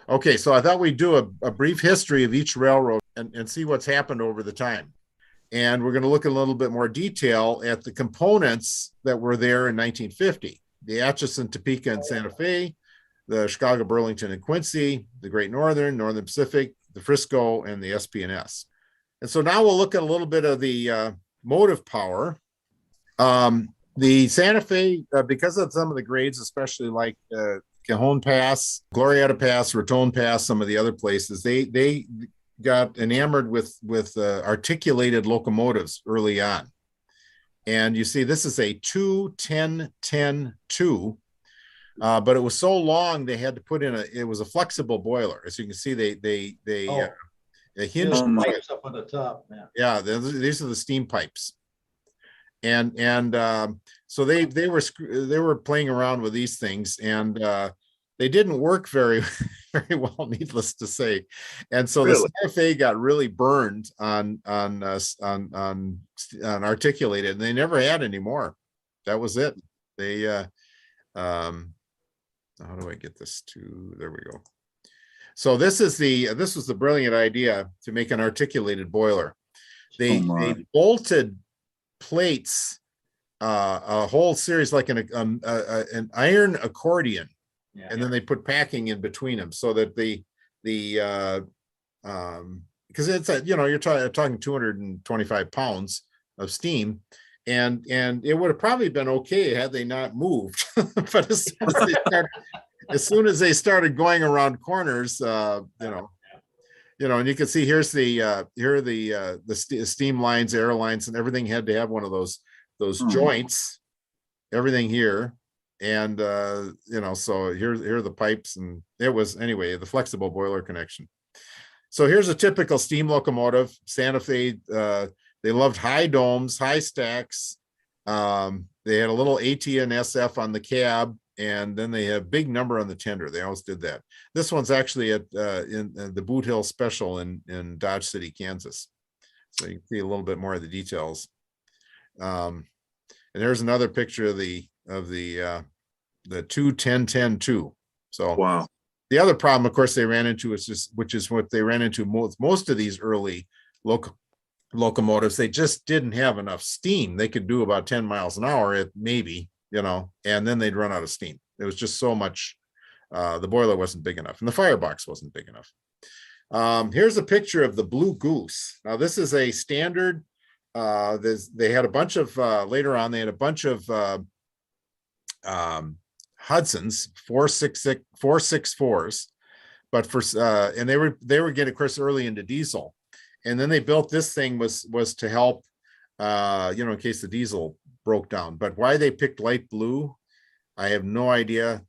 Okay, so I thought we'd do a brief history of each railroad and see what's happened over the time. And we're going to look in a little bit more detail at the components that were there in 1950. The Atchison, Topeka, and Santa Fe, the Chicago, Burlington, and Quincy, the Great Northern, Northern Pacific, the Frisco, and the SP&S. And so now we'll look at a little bit of the motive power. The Santa Fe, because of some of the grades, especially like Cajon Pass, Glorieta Pass, Raton Pass, some of the other places, they got enamored with articulated locomotives early on. And you see, this is a 2-10-10-2, but it was so long they had to put in it was a flexible boiler. As you can see, they hinged pipes up on the top. Yeah, these are the steam pipes. And so they were playing around with these things, and they didn't work very well, needless to say. And so really? The Santa Fe got really burned on articulated, and they never had any more. That was it. They how do I get this to, there we go. So this was the brilliant idea to make an articulated boiler. They bolted plates, a whole series like an iron accordion, and then they put packing in between them so that because it's you're talking 225 pounds of steam, and it would have probably been okay had they not moved. But as soon as they started going around corners, and you can see here are the steam lines, air lines, and everything had to have one of those joints, everything here. And, so here are the pipes, and it was, anyway, the flexible boiler connection. So here's a typical steam locomotive. Santa Fe, they loved high domes, high stacks. They had a little AT&SF on the cab, and then they have big number on the tender. They always did that. This one's actually at in the Boot Hill Special in Dodge City, Kansas. So you can see a little bit more of the details. And there's another picture of the 2-10-10-2. So wow. The other problem, of course, they ran into which is what they ran into most of these early locomotives. They just didn't have enough steam. They could do about 10 miles an hour, maybe, and then they'd run out of steam. It was just so much. The boiler wasn't big enough, and the firebox wasn't big enough. Here's a picture of the Blue Goose. Now, this is a standard. They had a bunch of later on. They had a bunch of Hudsons 464s, but and they were getting, of course, early into diesel, and then they built this thing was to help, in case the diesel broke down. But why they picked light blue, I have no idea.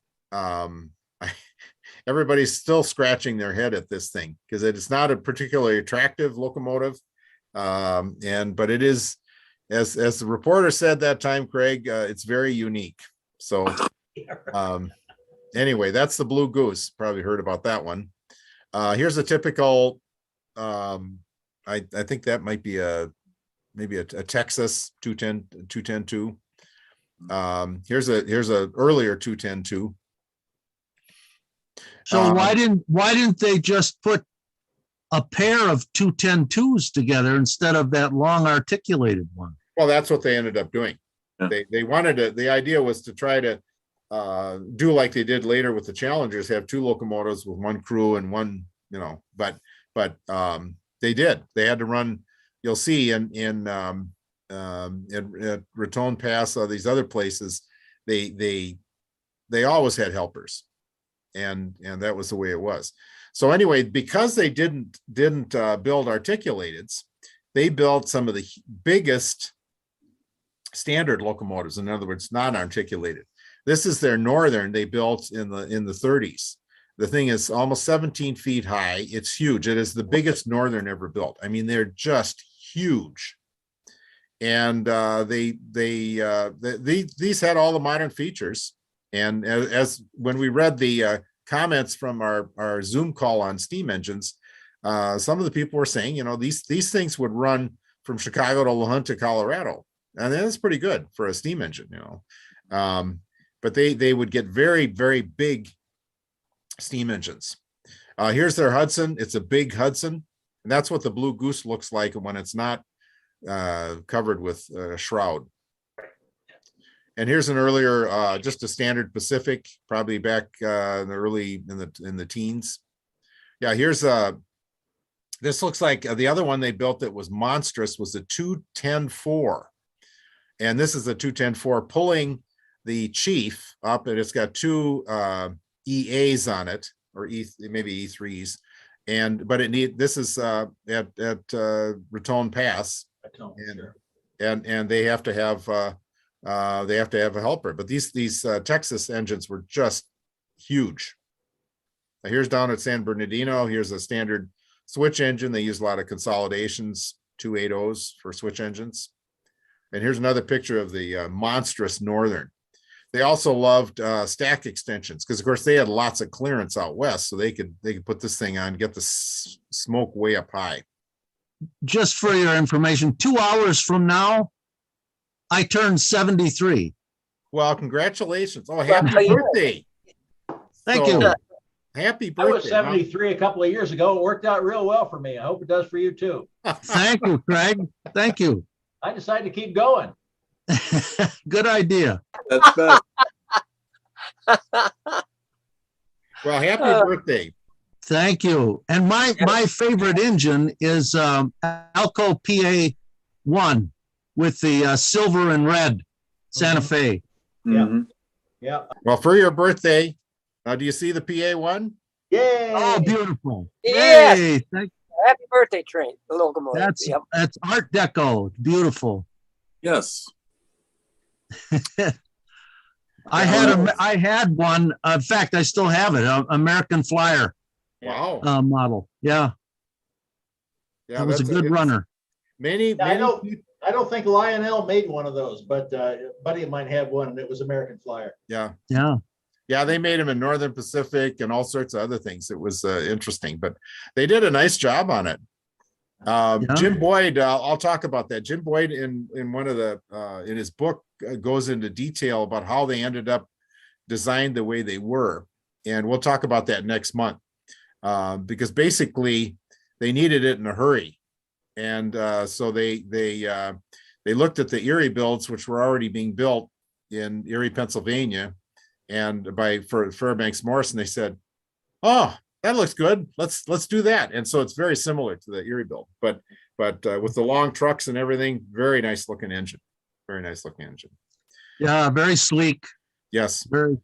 Everybody's still scratching their head at this thing because it is not a particularly attractive locomotive. But it is, as the reporter said that time, Craig, it's very unique. So anyway, that's the Blue Goose. Probably heard about that one. Here's a typical, I think that might be maybe a Texas 210-2. Here's a earlier 210-2. So why didn't they just put a pair of 210-2s together instead of that long articulated one? Well, that's what they ended up doing. Yeah. They wanted to, the idea was to try to do like they did later with the Challengers, have two locomotives with one crew and one, but they did. They had to run, you'll see in at Raton Pass, these other places, they always had helpers, and that was the way it was. So anyway, because they didn't build articulateds, they built some of the biggest standard locomotives. In other words, non-articulated. This is their Northern they built in the 30s. The thing is almost 17 feet high. It's huge. It is the biggest Northern ever built. I mean, they're just huge. And these had all the modern features. And as when we read the comments from our Zoom call on steam engines, some of the people were saying, these things would run from Chicago to La Junta, Colorado, and that's pretty good for a steam engine, but they would get very, very big steam engines. Here's their Hudson. It's a big Hudson, and that's what the Blue Goose looks like when it's not covered with a shroud. And here's an earlier, just a standard Pacific, probably back in the early in the teens. Yeah, here's this looks like the other one they built that was monstrous was a 210-4. And this is a 210-4 pulling the Chief up, and it's got two EAs on it, or maybe E3s. But this is at Raton Pass, and they have to have a helper. But these Texas engines were just huge. Here's down at San Bernardino. Here's a standard switch engine. They use a lot of consolidations, 280s for switch engines. And here's another picture of the monstrous Northern. They also loved stack extensions because, of course, they had lots of clearance out west, so they could put this thing on, get the smoke way up high. Just for your information, 2 hours from now, I turned 73. Well, congratulations! Oh, happy birthday! Thank you. Happy birthday! I was 73 a couple of years ago. It worked out real well for me. I hope it does for you too. Thank you, Craig. Thank you. I decided to keep going. Good idea. That's better. Well, happy birthday. Thank you. And my favorite engine is Alco PA1 with the silver and red Santa Fe. Yeah. Yeah. Well, for your birthday, do you see the PA1? Yay. Oh, beautiful. Yes. Yay. Happy birthday, train, the locomotive. That's Art Deco. Beautiful. Yes. I had one. In fact, I still have it. American Flyer Wow. model. Yeah. Yeah, It was a good runner. Many I don't think Lionel made one of those, but a buddy of mine had one, and it was American Flyer. Yeah. Yeah. Yeah, they made them in Northern Pacific and all sorts of other things. It was interesting, but they did a nice job on it. Jim Boyd, I'll talk about that. Jim Boyd in one of the in his book goes into detail about how they ended up designed the way they were, and we'll talk about that next month because basically they needed it in a hurry, and so they looked at the Erie builds, which were already being built in Erie, Pennsylvania, and by Fairbanks Morrison, they said, "Oh, that looks good. Let's do that." And so it's very similar to the Erie build, but with the long trucks and everything, very nice looking engine. Very nice looking engine. Yeah. Very sleek. Yes. Very,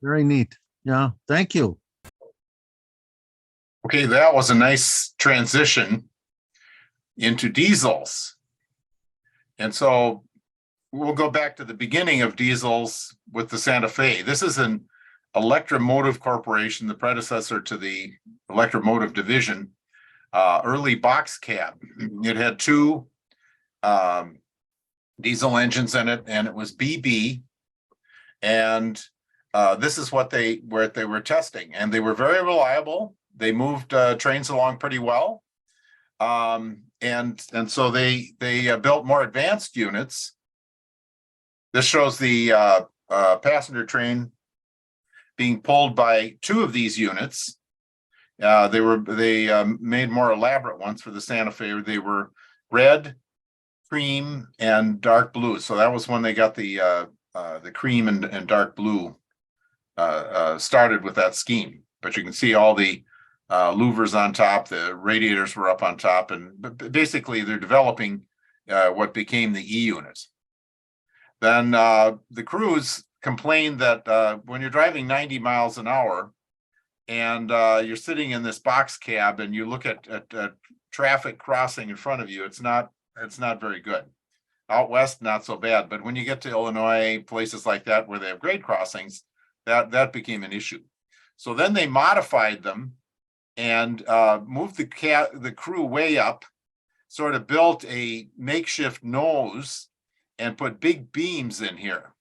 very neat. Yeah. Thank you. Okay, that was a nice transition into diesels. And so we'll go back to the beginning of diesels with the Santa Fe. This is an Electromotive Corporation, the predecessor to the Electromotive Division, early box cab. It had two diesel engines in it, and it was BB. And this is what they were testing, and they were very reliable. They moved trains along pretty well, and so they built more advanced units. This shows the passenger train being pulled by two of these units. They made more elaborate ones for the Santa Fe. They were red, cream, and dark blue. So that was when they got the cream and dark blue started with that scheme. But you can see all the louvers on top. The radiators were up on top, and basically they're developing what became the E unit. Then the crews complained that when you're driving 90 miles an hour and you're sitting in this box cab and you look at traffic crossing in front of you, it's not very good. Out west, not so bad, but when you get to Illinois, places like that where they have grade crossings, that became an issue. So then they modified them and moved the crew way up, sort of built a makeshift nose and put big beams in here.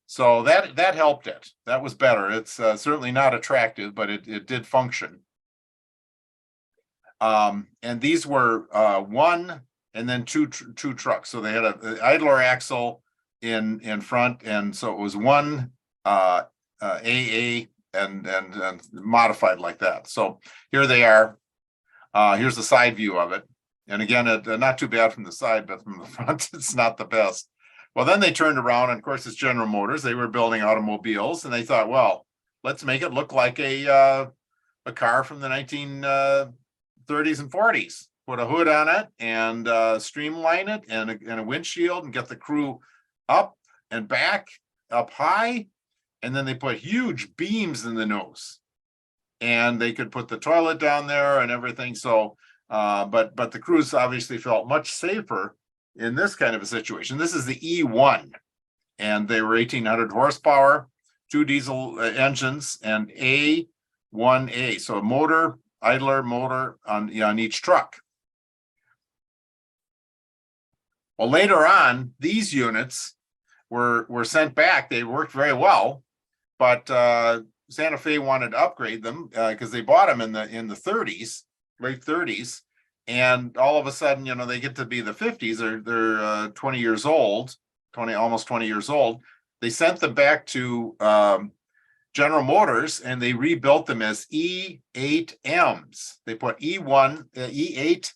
So that helped it. That was better. It's certainly not attractive, but it did function. And these were one and then two trucks. So they had an idler axle in front, and so it was one AA and modified like that. So here they are. Here's the side view of it. And again, not too bad from the side, but from the front, it's not the best. Well, then they turned around, and of course, it's General Motors. They were building automobiles, and they thought, well, let's make it look like a car from the 1930s and 40s. Put a hood on it and streamline it and a windshield and get the crew up and back, up high. And then they put huge beams in the nose. And they could put the toilet down there and everything. So, but the crews obviously felt much safer in this kind of a situation. This is the E1, and they were 1,800 horsepower, 2 diesel engines, and A1A. So a motor, idler motor on each truck. Well, later on, these units were sent back. They worked very well, but Santa Fe wanted to upgrade them because they bought them in the 30s, late 30s, and all of a sudden, they get to be the 50s. They're 20 years old, almost 20 years old. They sent them back to General Motors, and they rebuilt them as E8Ms. They put E8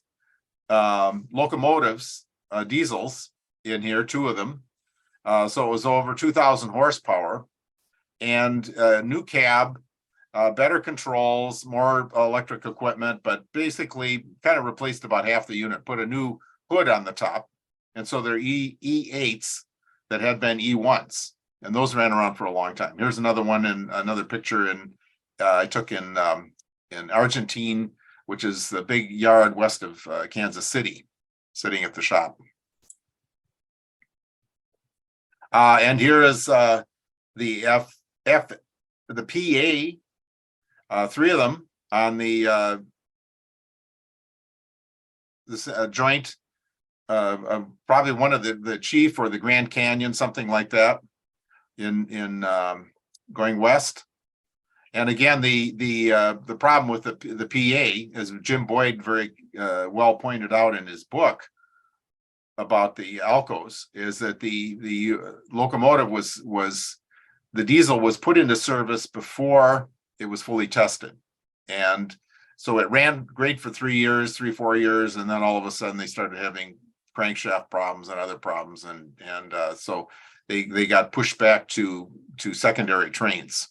locomotives, diesels in here, 2 of them. So it was over 2,000 horsepower, and new cab, better controls, more electric equipment, but basically kind of replaced about half the unit, put a new hood on the top. And so they're E8s that had been E1s, and those ran around for a long time. Here's another one, and another picture I took in Argentine, which is the big yard west of Kansas City, sitting at the shop. And here is the PA, 3 of them on the this joint, probably one of the Chief or the Grand Canyon, something like that, in going west. And again, the problem with the PA, as Jim Boyd very well pointed out in his book about the Alcos, is that the locomotive was the diesel was put into service before it was fully tested, and so it ran great for 3-4 years, and then all of a sudden they started having crankshaft problems and other problems, and so they got pushed back to secondary trains.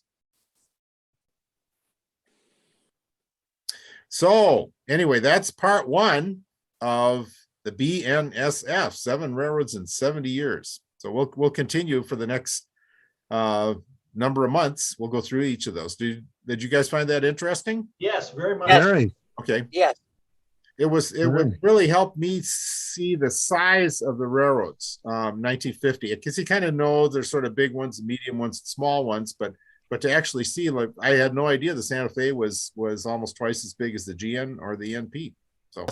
So anyway, that's part 1 of the BNSF, 7 railroads in 70 years. So we'll continue for the next number of months. We'll go through each of those. Did you guys find that interesting? Yes, very much. Yes. Very. Okay. Yes. It would really help me see the size of the railroads, 1950, because you kind of know there's sort of big ones, medium ones, small ones, but to actually see, like, I had no idea the Santa Fe was almost twice as big as the GN or the NP. So